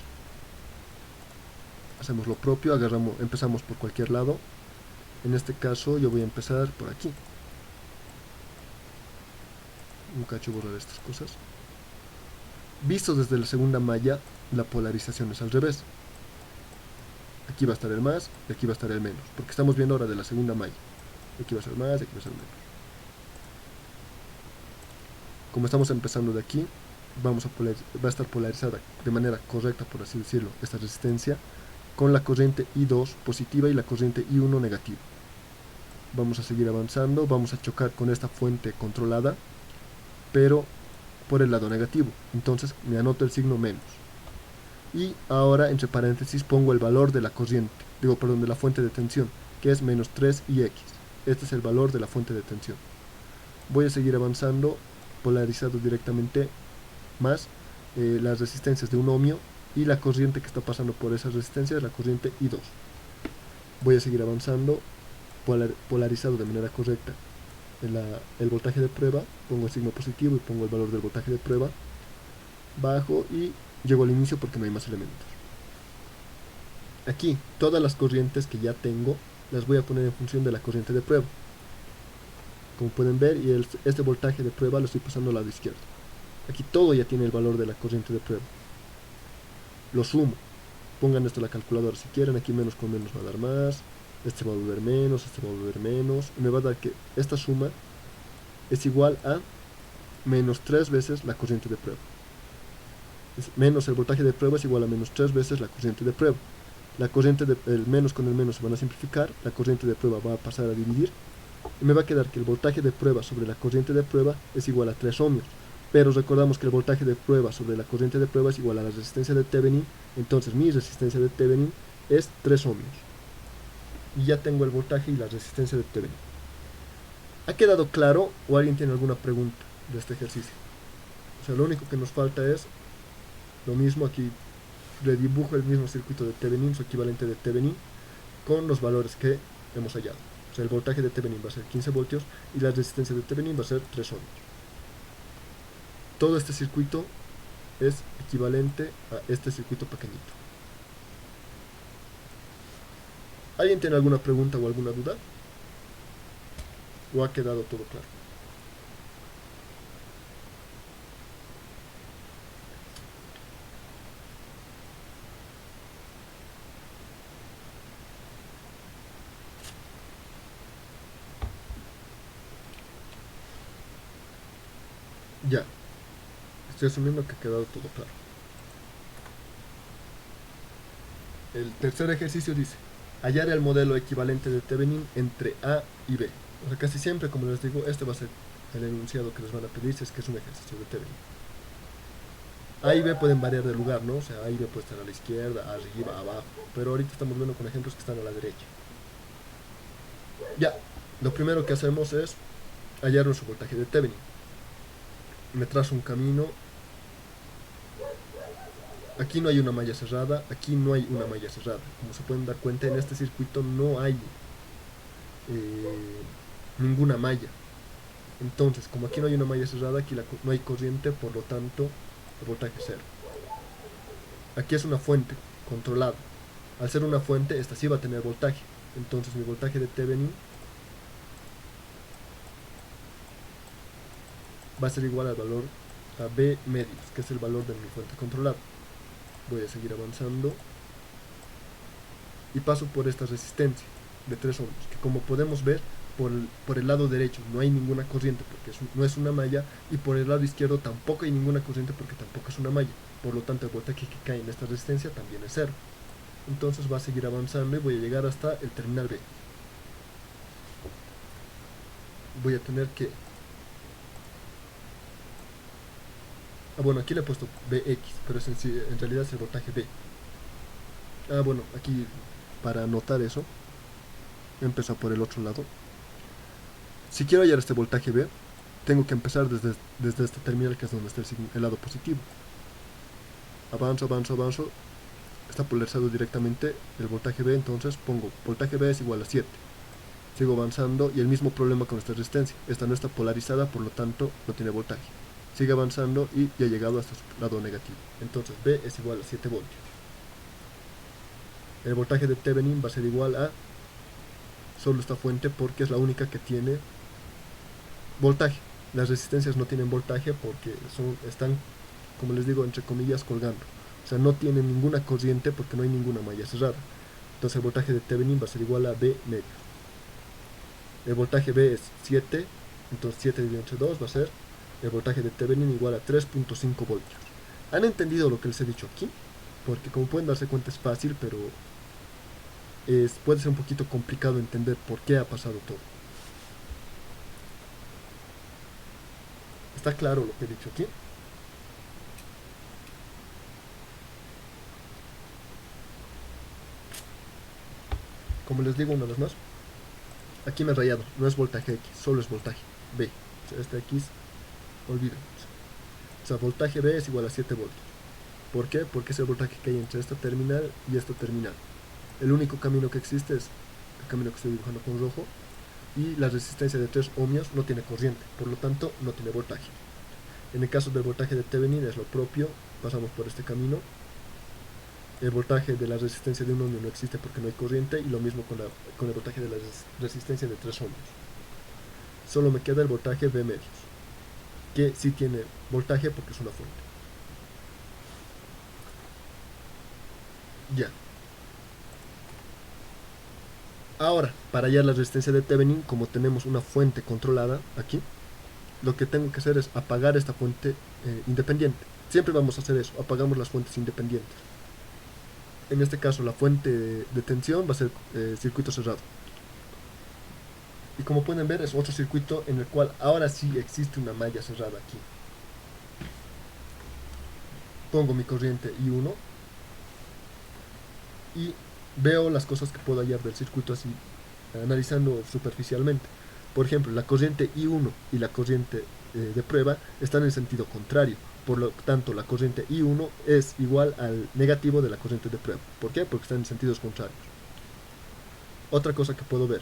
A: Hacemos lo propio, empezamos por cualquier lado. En este caso yo voy a empezar por aquí. Un cacho borrar estas cosas. Visto desde la segunda malla, la polarización es al revés. Aquí va a estar el más y aquí va a estar el menos, porque estamos viendo ahora de la segunda malla. Aquí va a ser más y aquí va a ser menos. Como estamos empezando de aquí, va a estar polarizada de manera correcta, por así decirlo, esta resistencia, con la corriente I2 positiva y la corriente I1 negativa. Vamos a seguir avanzando, vamos a chocar con esta fuente controlada, pero por el lado negativo. Entonces me anoto el signo menos. Y ahora entre paréntesis pongo el valor de la corriente, de la fuente de tensión, que es menos 3ix. Este es el valor de la fuente de tensión. Voy a seguir avanzando, polarizado directamente más las resistencias de 1 ohmio, y la corriente que está pasando por esa resistencia es la corriente I2. Voy a seguir avanzando, polarizado de manera correcta el voltaje de prueba, pongo el signo positivo y pongo el valor del voltaje de prueba, bajo y llego al inicio porque no hay más elementos. Aquí todas las corrientes que ya tengo las voy a poner en función de la corriente de prueba, como pueden ver, y este voltaje de prueba lo estoy pasando al lado izquierdo. Aquí todo ya tiene el valor de la corriente de prueba. Lo sumo. Pongan esto a la calculadora si quieren. Aquí menos con menos va a dar más, este va a volver menos, este va a volver menos, y me va a dar que esta suma es igual a menos 3 veces la corriente de prueba. Menos el voltaje de prueba es igual a menos 3 veces la corriente de prueba. La corriente el menos con el menos se van a simplificar, la corriente de prueba va a pasar a dividir, y me va a quedar que el voltaje de prueba sobre la corriente de prueba es igual a 3 ohmios. Pero recordamos que el voltaje de prueba sobre la corriente de prueba es igual a la resistencia de Thevenin, entonces mi resistencia de Thevenin es 3 ohmios. Y ya tengo el voltaje y la resistencia de Thevenin. ¿Ha quedado claro o alguien tiene alguna pregunta de este ejercicio? O sea, lo único que nos falta es lo mismo aquí, redibujo el mismo circuito de Thevenin, su equivalente de Thevenin, con los valores que hemos hallado. O sea, el voltaje de Thevenin va a ser 15 voltios y la resistencia de Thevenin va a ser 3 ohmios. Todo este circuito es equivalente a este circuito pequeñito. ¿Alguien tiene alguna pregunta o alguna duda? ¿O ha quedado todo claro? Ya, estoy asumiendo que ha quedado todo claro. El tercer ejercicio dice, hallar el modelo equivalente de Thevenin entre A y B. O sea, casi siempre, como les digo, este va a ser el enunciado que les van a pedir si es que es un ejercicio de Thevenin. A y B pueden variar de lugar, ¿no? O sea, A y B puede estar a la izquierda, arriba, abajo. Pero ahorita estamos viendo con ejemplos que están a la derecha. Ya, lo primero que hacemos es hallar nuestro voltaje de Thevenin. Me trazo un camino. Aquí no hay una malla cerrada, aquí no hay una malla cerrada. Como se pueden dar cuenta, en este circuito no hay ninguna malla. Entonces, como aquí no hay una malla cerrada, aquí no hay corriente, por lo tanto, el voltaje es cero. Aquí es una fuente controlada. Al ser una fuente, esta sí va a tener voltaje. Entonces, mi voltaje de Thevenin va a ser igual al valor a B medios, que es el valor de mi fuente controlada. Voy a seguir avanzando y paso por esta resistencia de 3 ohmios, que como podemos ver, por el lado derecho no hay ninguna corriente porque no es una malla, y por el lado izquierdo tampoco hay ninguna corriente porque tampoco es una malla. Por lo tanto, el voltaje que cae en esta resistencia también es cero. Entonces va a seguir avanzando y voy a llegar hasta el terminal B. Voy a tener que... bueno, aquí le he puesto BX, pero en realidad es el voltaje B. Bueno, aquí para anotar eso, empezar por el otro lado. Si quiero hallar este voltaje B, tengo que empezar desde este terminal, que es donde está el lado positivo. Avanzo, avanzo, avanzo. Está polarizado directamente el voltaje B, entonces pongo voltaje B es igual a 7. Sigo avanzando y el mismo problema con esta resistencia. Esta no está polarizada, por lo tanto no tiene voltaje. Sigue avanzando y ya he llegado hasta su lado negativo. Entonces B es igual a 7 voltios. El voltaje de Thevenin va a ser igual a solo esta fuente, porque es la única que tiene voltaje. Las resistencias no tienen voltaje porque están, como les digo, entre comillas, colgando. O sea, no tienen ninguna corriente porque no hay ninguna malla cerrada. Entonces el voltaje de Thevenin va a ser igual a B medios. El voltaje B es 7, entonces 7 dividido entre 2 va a ser el voltaje de Thevenin igual a 3.5 voltios. ¿Han entendido lo que les he dicho aquí? Porque como pueden darse cuenta es fácil, pero puede ser un poquito complicado entender por qué ha pasado todo. ¿Está claro lo que he dicho aquí? Como les digo una vez más, aquí me he rayado, no es voltaje X, solo es voltaje B. O sea, este X, olvídenlo. O sea, voltaje B es igual a 7 voltios. ¿Por qué? Porque es el voltaje que hay entre esta terminal y esta terminal. El único camino que existe es el camino que estoy dibujando con rojo, y la resistencia de 3 ohmios no tiene corriente, por lo tanto no tiene voltaje. En el caso del voltaje de Thevenin es lo propio, pasamos por este camino. El voltaje de la resistencia de 1 ohmio no existe porque no hay corriente, y lo mismo con el voltaje de la resistencia de 3 ohmios. Solo me queda el voltaje B medios, que sí tiene voltaje porque es una fuente. Ya. Ahora, para hallar la resistencia de Thevenin, como tenemos una fuente controlada aquí, lo que tengo que hacer es apagar esta fuente independiente. Siempre vamos a hacer eso, apagamos las fuentes independientes. En este caso la fuente de tensión va a ser circuito cerrado. Y como pueden ver es otro circuito en el cual ahora sí existe una malla cerrada aquí. Pongo mi corriente I1 y veo las cosas que puedo hallar del circuito así, analizando superficialmente. Por ejemplo, la corriente I1 y la corriente de prueba están en sentido contrario. Por lo tanto, la corriente I1 es igual al negativo de la corriente de prueba. ¿Por qué? Porque están en sentidos contrarios. Otra cosa que puedo ver,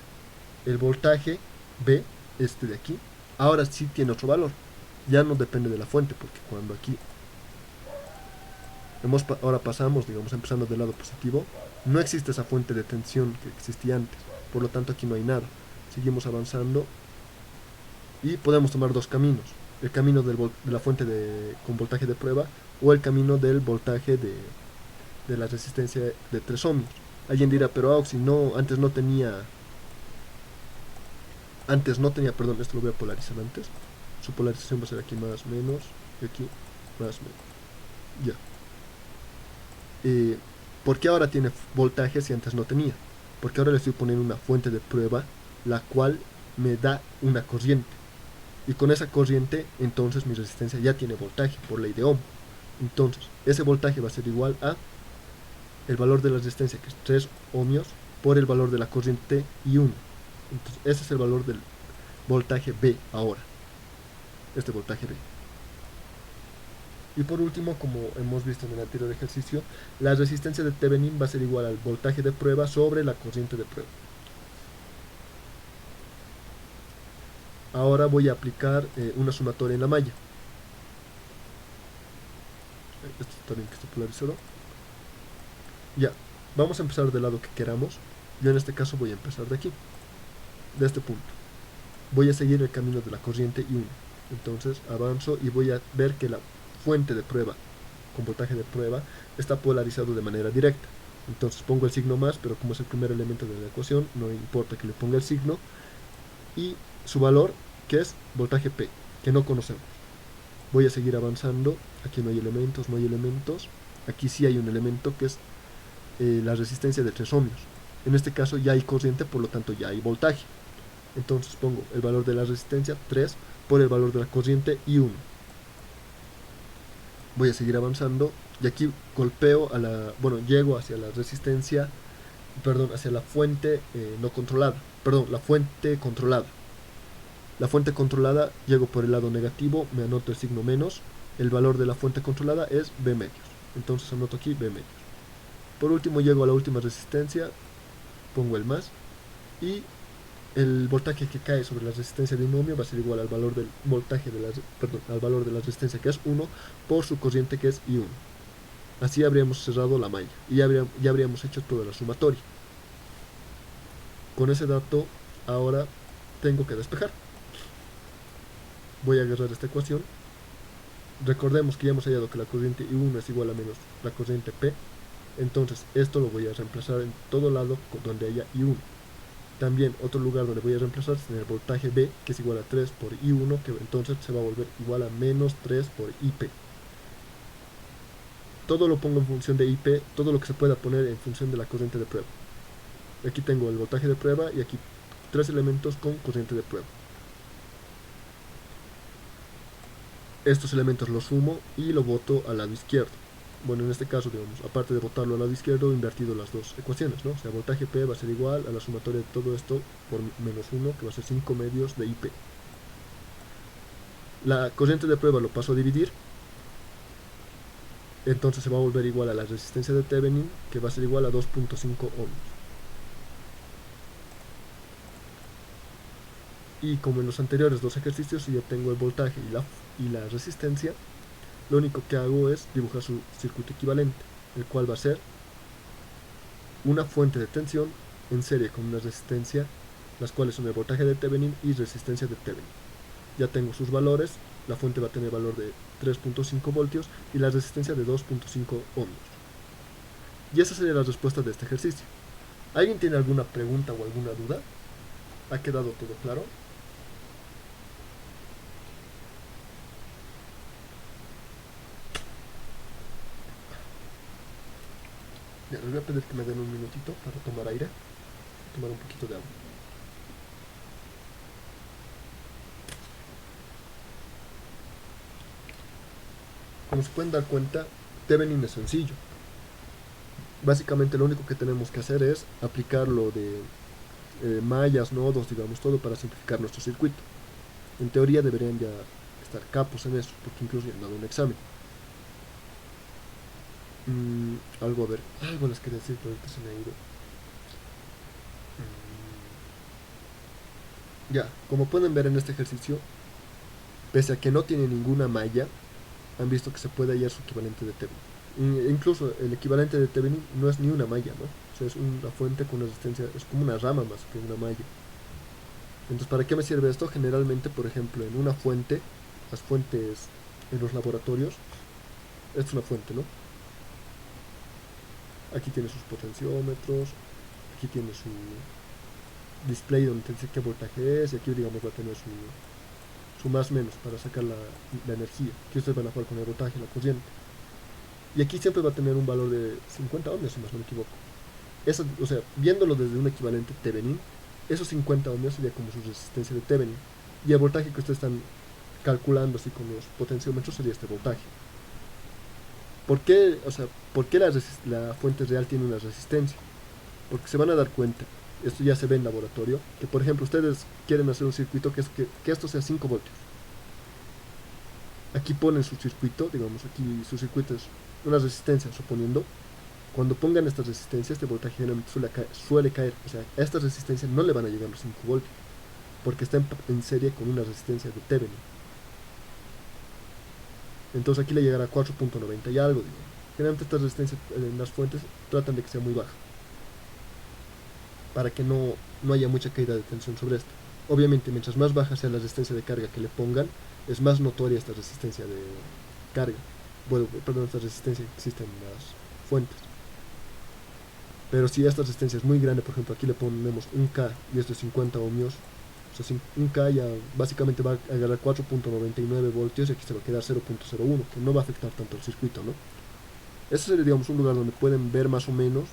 A: el voltaje B, este de aquí, ahora sí tiene otro valor. Ya no depende de la fuente, porque cuando aquí ahora pasamos, digamos, empezando del lado positivo, no existe esa fuente de tensión que existía antes. Por lo tanto, aquí no hay nada. Seguimos avanzando y podemos tomar dos caminos. El camino de la fuente con voltaje de prueba o el camino del voltaje de la resistencia de 3 ohmios. Alguien dirá, pero Auxi, no, antes no tenía, perdón, esto lo voy a polarizar antes. Su polarización va a ser aquí más, menos, y aquí más, menos. Ya. ¿Por qué ahora tiene voltaje si antes no tenía? Porque ahora le estoy poniendo una fuente de prueba, la cual me da una corriente. Y con esa corriente, entonces mi resistencia ya tiene voltaje por ley de Ohm. Entonces, ese voltaje va a ser igual a el valor de la resistencia, que es 3 ohmios, por el valor de la corriente I1. Entonces, ese es el valor del voltaje B ahora. Este voltaje B. Y por último, como hemos visto en el anterior ejercicio, la resistencia de Thevenin va a ser igual al voltaje de prueba sobre la corriente de prueba. Ahora voy a aplicar una sumatoria en la malla. Esto también que está polarizado. Ya, vamos a empezar del lado que queramos. Yo en este caso voy a empezar de aquí, de este punto. Voy a seguir el camino de la corriente I1. Entonces avanzo y voy a ver que la fuente de prueba con voltaje de prueba está polarizado de manera directa. Entonces pongo el signo más, pero como es el primer elemento de la ecuación, no importa que le ponga el signo. Y su valor, que es voltaje P, que no conocemos. Voy a seguir avanzando. Aquí no hay elementos, no hay elementos. Aquí sí hay un elemento que es la resistencia de 3 ohmios. En este caso ya hay corriente, por lo tanto ya hay voltaje. Entonces pongo el valor de la resistencia 3 por el valor de la corriente I1. Voy a seguir avanzando y aquí golpeo llego hacia la resistencia, hacia la fuente no controlada, la fuente controlada. La fuente controlada, llego por el lado negativo, me anoto el signo menos, el valor de la fuente controlada es B medios, entonces anoto aquí B medios. Por último llego a la última resistencia, pongo el más, y el voltaje que cae sobre la resistencia de un ohmio va a ser igual al valor del voltaje al valor de la resistencia, que es 1, por su corriente, que es I1. Así habríamos cerrado la malla y ya habríamos hecho toda la sumatoria. Con ese dato ahora tengo que despejar. Voy a agarrar esta ecuación. Recordemos que ya hemos hallado que la corriente I1 es igual a menos la corriente P. Entonces esto lo voy a reemplazar en todo lado donde haya I1. También otro lugar donde voy a reemplazar es en el voltaje B, que es igual a 3 por I1, que entonces se va a volver igual a menos 3 por IP. Todo lo pongo en función de IP, todo lo que se pueda poner en función de la corriente de prueba. Aquí tengo el voltaje de prueba y aquí 3 elementos con corriente de prueba. Estos elementos los sumo y lo boto al lado izquierdo. Bueno, en este caso, digamos, aparte de botarlo al lado izquierdo, he invertido las dos ecuaciones, ¿no? O sea, voltaje P va a ser igual a la sumatoria de todo esto por menos 1, que va a ser 5 medios de IP. La corriente de prueba lo paso a dividir, entonces se va a volver igual a la resistencia de Thevenin, que va a ser igual a 2.5 ohms. Y como en los anteriores dos ejercicios, si yo tengo el voltaje y la resistencia, lo único que hago es dibujar su circuito equivalente, el cual va a ser una fuente de tensión en serie con una resistencia, las cuales son el voltaje de Thevenin y resistencia de Thevenin. Ya tengo sus valores, la fuente va a tener valor de 3.5 voltios y la resistencia de 2.5 ohmios. Y esa sería la respuesta de este ejercicio. ¿Alguien tiene alguna pregunta o alguna duda? ¿Ha quedado todo claro? Ya, les voy a pedir que me den un minutito para tomar aire, tomar un poquito de agua. Como se pueden dar cuenta, Thevenin es sencillo. Básicamente lo único que tenemos que hacer es aplicar lo de mallas, nodos, digamos, todo para simplificar nuestro circuito. En teoría deberían ya estar capos en eso, porque incluso ya han dado un examen. Algo, a ver, algo les quería decir, pero ahorita se me ha ido. Ya, como pueden ver en este ejercicio, pese a que no tiene ninguna malla, han visto que se puede hallar su equivalente de Thevenin. Incluso el equivalente de Thevenin no es ni una malla, ¿no? O sea, es una fuente con una resistencia, es como una rama más que una malla. Entonces, ¿para qué me sirve esto? Generalmente, por ejemplo, en una fuente, las fuentes en los laboratorios, esta es una fuente, ¿no? Aquí tiene sus potenciómetros, aquí tiene su display donde te dice qué voltaje es, y aquí, digamos, va a tener su más menos para sacar la energía, que ustedes van a jugar con el voltaje, la corriente. Y aquí siempre va a tener un valor de 50 ohmios, si más no me equivoco. Eso, o sea, viéndolo desde un equivalente Thevenin, esos 50 ohmios sería como su resistencia de Thevenin. Y el voltaje que ustedes están calculando así con los potenciómetros sería este voltaje. ¿Por qué, o sea, ¿por qué la fuente real tiene una resistencia? Porque se van a dar cuenta, esto ya se ve en laboratorio, que por ejemplo ustedes quieren hacer un circuito que esto sea 5 voltios. Aquí ponen su circuito, digamos aquí su circuito es una resistencia, suponiendo. Cuando pongan estas resistencias, este voltaje generalmente suele caer. O sea, a estas resistencias no le van a llegar los 5 voltios, porque está en serie con una resistencia de Thevenin. Entonces aquí le llegará a 4.90 y algo, digo. Generalmente estas resistencias en las fuentes tratan de que sea muy baja, para que no haya mucha caída de tensión sobre esto. Obviamente, mientras más baja sea la resistencia de carga que le pongan, es más notoria esta resistencia de carga. Bueno, perdón, esta resistencia que existe en las fuentes. Pero si esta resistencia es muy grande, por ejemplo, aquí le ponemos un K y esto es 50 ohmios, o sea, un K ya básicamente va a agarrar 4.99 voltios y aquí se va a quedar 0.01, que no va a afectar tanto el circuito, ¿no? Ese sería, digamos, un lugar donde pueden ver más o menos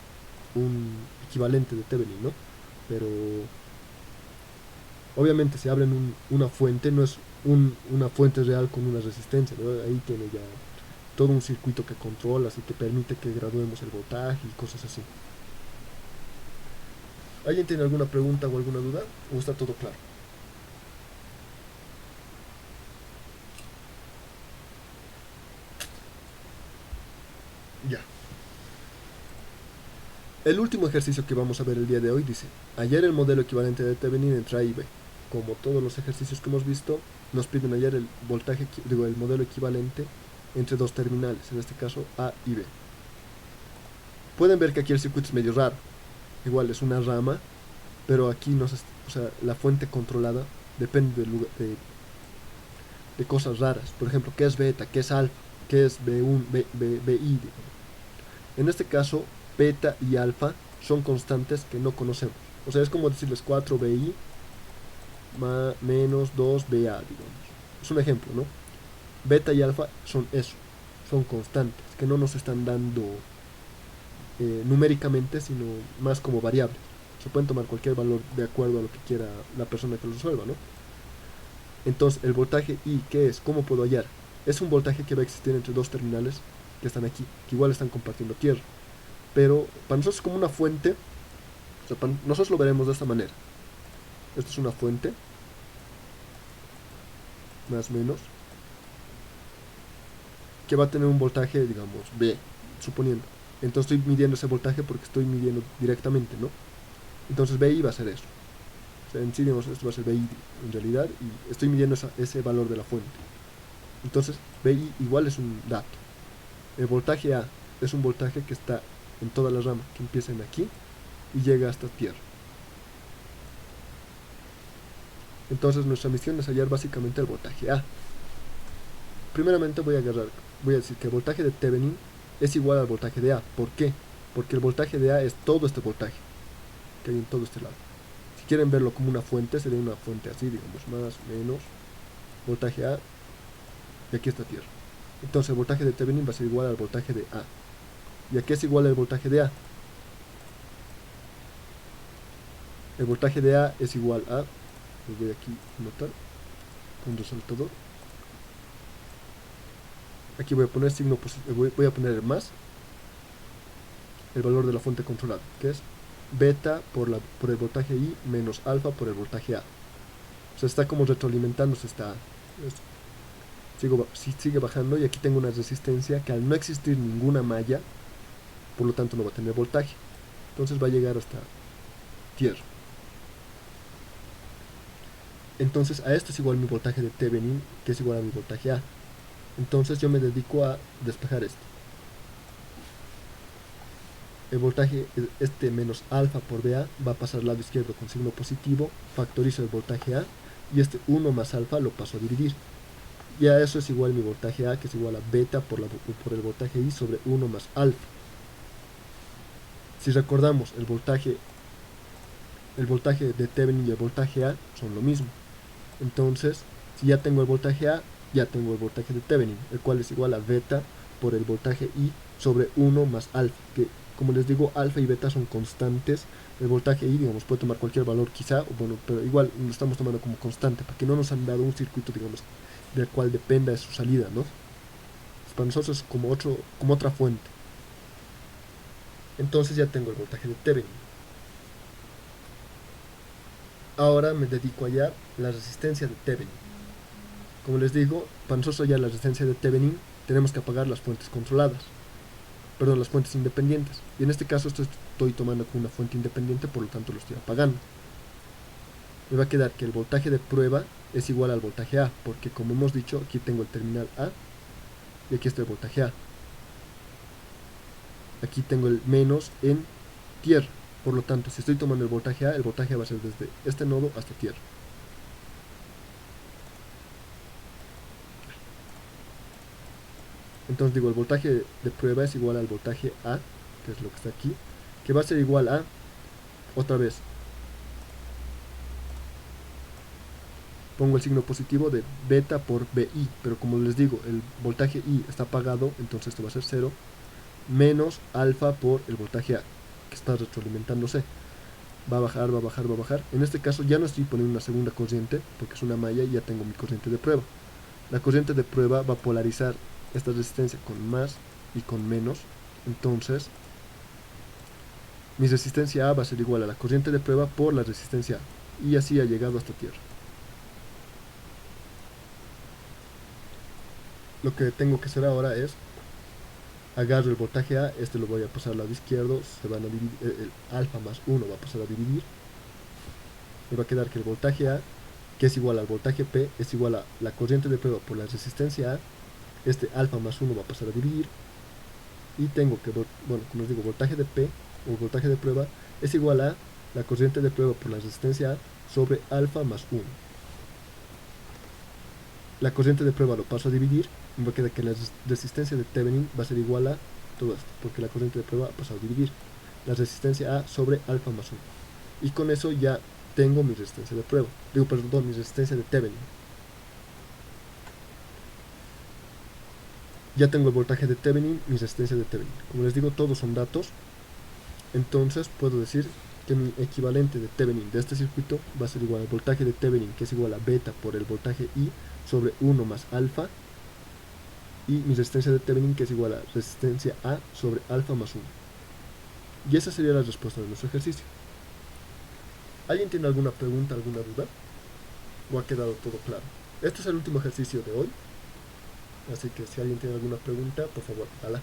A: un equivalente de Thevenin, ¿no? Pero obviamente si abren una fuente, no es una fuente real con una resistencia, ¿no? Ahí tiene ya todo un circuito que controla y que permite que graduemos el voltaje y cosas así. ¿Alguien tiene alguna pregunta o alguna duda? ¿O está todo claro? Ya. El último ejercicio que vamos a ver el día de hoy dice: hallar el modelo equivalente de Thevenin entre A y B. Como todos los ejercicios que hemos visto, nos piden hallar el voltaje, digo, el modelo equivalente entre dos terminales, en este caso A y B. Pueden ver que aquí el circuito es medio raro. Igual es una rama, pero aquí no se, o sea, la fuente controlada depende de cosas raras. Por ejemplo, ¿qué es beta? ¿Qué es alfa? ¿Qué es B1, BI? En este caso, beta y alfa son constantes que no conocemos. O sea, es como decirles 4BI menos 2BA, digamos. Es un ejemplo, ¿no? Beta y alfa son eso, son constantes, que no nos están dando numéricamente, sino más como variables. Se pueden tomar cualquier valor de acuerdo a lo que quiera la persona que lo resuelva, ¿no? Entonces, el voltaje I, ¿qué es? ¿Cómo puedo hallar? Es un voltaje que va a existir entre dos terminales que están aquí, que igual están compartiendo tierra. Pero para nosotros es como una fuente, o sea, nosotros lo veremos de esta manera. Esto es una fuente, más o menos, que va a tener un voltaje, digamos, B, suponiendo. Entonces estoy midiendo ese voltaje porque estoy midiendo directamente, ¿no? Entonces BI va a ser eso. O sea, en sí, digamos, esto va a ser BI en realidad, y estoy midiendo ese valor de la fuente. Entonces, BI igual es un dato. El voltaje A es un voltaje que está en toda la rama, que empieza en aquí y llega hasta tierra. Entonces nuestra misión es hallar básicamente el voltaje A. Primeramente voy a decir que el voltaje de Thevenin es igual al voltaje de A. ¿Por qué? Porque el voltaje de A es todo este voltaje. que hay en todo este lado. Si quieren verlo como una fuente, sería una fuente así, digamos, más, menos, voltaje A, y aquí está tierra. Entonces el voltaje de Thevenin va a ser igual al voltaje de A. ¿Y a qué es igual el voltaje de A? El voltaje de A es igual a, lo voy aquí a anotar, con resaltador. Aquí voy a poner signo positivo, voy a poner el más, el valor de la fuente controlada, que es beta por el voltaje I menos alfa por el voltaje A. O sea, está como retroalimentándose esta A. Sigue bajando y aquí tengo una resistencia que al no existir ninguna malla, por lo tanto no va a tener voltaje. Entonces va a llegar hasta tierra. Entonces a esto es igual mi voltaje de Thevenin, que es igual a mi voltaje A. Entonces yo me dedico a despejar esto. El voltaje, este menos alfa por BA, va a pasar al lado izquierdo con signo positivo, factorizo el voltaje A, y este 1 más alfa lo paso a dividir. Y a eso es igual mi voltaje A, que es igual a beta por el voltaje I sobre 1 más alfa. Si recordamos, el voltaje de Thevenin y el voltaje A son lo mismo. Entonces, si ya tengo el voltaje A, ya tengo el voltaje de Thevenin, el cual es igual a beta por el voltaje I sobre 1 más alfa, que como les digo, alfa y beta son constantes. El voltaje I, digamos, puede tomar cualquier valor quizá, bueno, pero igual lo estamos tomando como constante, porque no nos han dado un circuito, digamos, del cual dependa de su salida, ¿no? Pues para nosotros es como otra fuente. Entonces ya tengo el voltaje de Thevenin. Ahora me dedico a hallar la resistencia de Thevenin. Como les digo, para nosotros hallar la resistencia de Thevenin tenemos que apagar las fuentes controladas. Perdón, las fuentes independientes. Y en este caso estoy tomando como una fuente independiente, por lo tanto lo estoy apagando. Me va a quedar que el voltaje de prueba es igual al voltaje A, porque como hemos dicho, aquí tengo el terminal A y aquí está el voltaje A. Aquí tengo el menos en tierra. Por lo tanto, si estoy tomando el voltaje A va a ser desde este nodo hasta tierra. Entonces digo, el voltaje de prueba es igual al voltaje A, que es lo que está aquí, que va a ser igual a, otra vez, pongo el signo positivo de beta por BI, pero como les digo, el voltaje I está apagado, entonces esto va a ser 0, menos alfa por el voltaje A, que está retroalimentándose. Va a bajar, va a bajar, va a bajar. En este caso ya no estoy poniendo una segunda corriente, porque es una malla y ya tengo mi corriente de prueba. La corriente de prueba va a polarizar esta resistencia con más y con menos. Entonces mi resistencia A va a ser igual a la corriente de prueba por la resistencia A, y así ha llegado hasta tierra. Lo que tengo que hacer ahora es agarro el voltaje A, este lo voy a pasar al lado izquierdo, se van a dividir, el alfa más 1 va a pasar a dividir, me va a quedar que el voltaje A, que es igual al voltaje P, es igual a la corriente de prueba por la resistencia A, este alfa más 1 va a pasar a dividir, y tengo que, bueno, como les digo, voltaje de P, o voltaje de prueba, es igual a la corriente de prueba por la resistencia A sobre alfa más 1. La corriente de prueba lo paso a dividir, me va a quedar que la resistencia de Thevenin va a ser igual a todo esto, porque la corriente de prueba ha pasado a dividir la resistencia A sobre alfa más 1. Y con eso ya tengo mi resistencia de prueba, mi resistencia de Thevenin. Ya tengo el voltaje de Thevenin, mi resistencia de Thevenin. Como les digo, todos son datos, entonces puedo decir que mi equivalente de Thevenin de este circuito va a ser igual al voltaje de Thevenin, que es igual a beta por el voltaje I sobre 1 más alfa, y mi resistencia de Thevenin, que es igual a resistencia A sobre alfa más 1. Y esa sería la respuesta de nuestro ejercicio. ¿Alguien tiene alguna pregunta, alguna duda? ¿O ha quedado todo claro? Este es el último ejercicio de hoy, así que si alguien tiene alguna pregunta, por favor, hágala.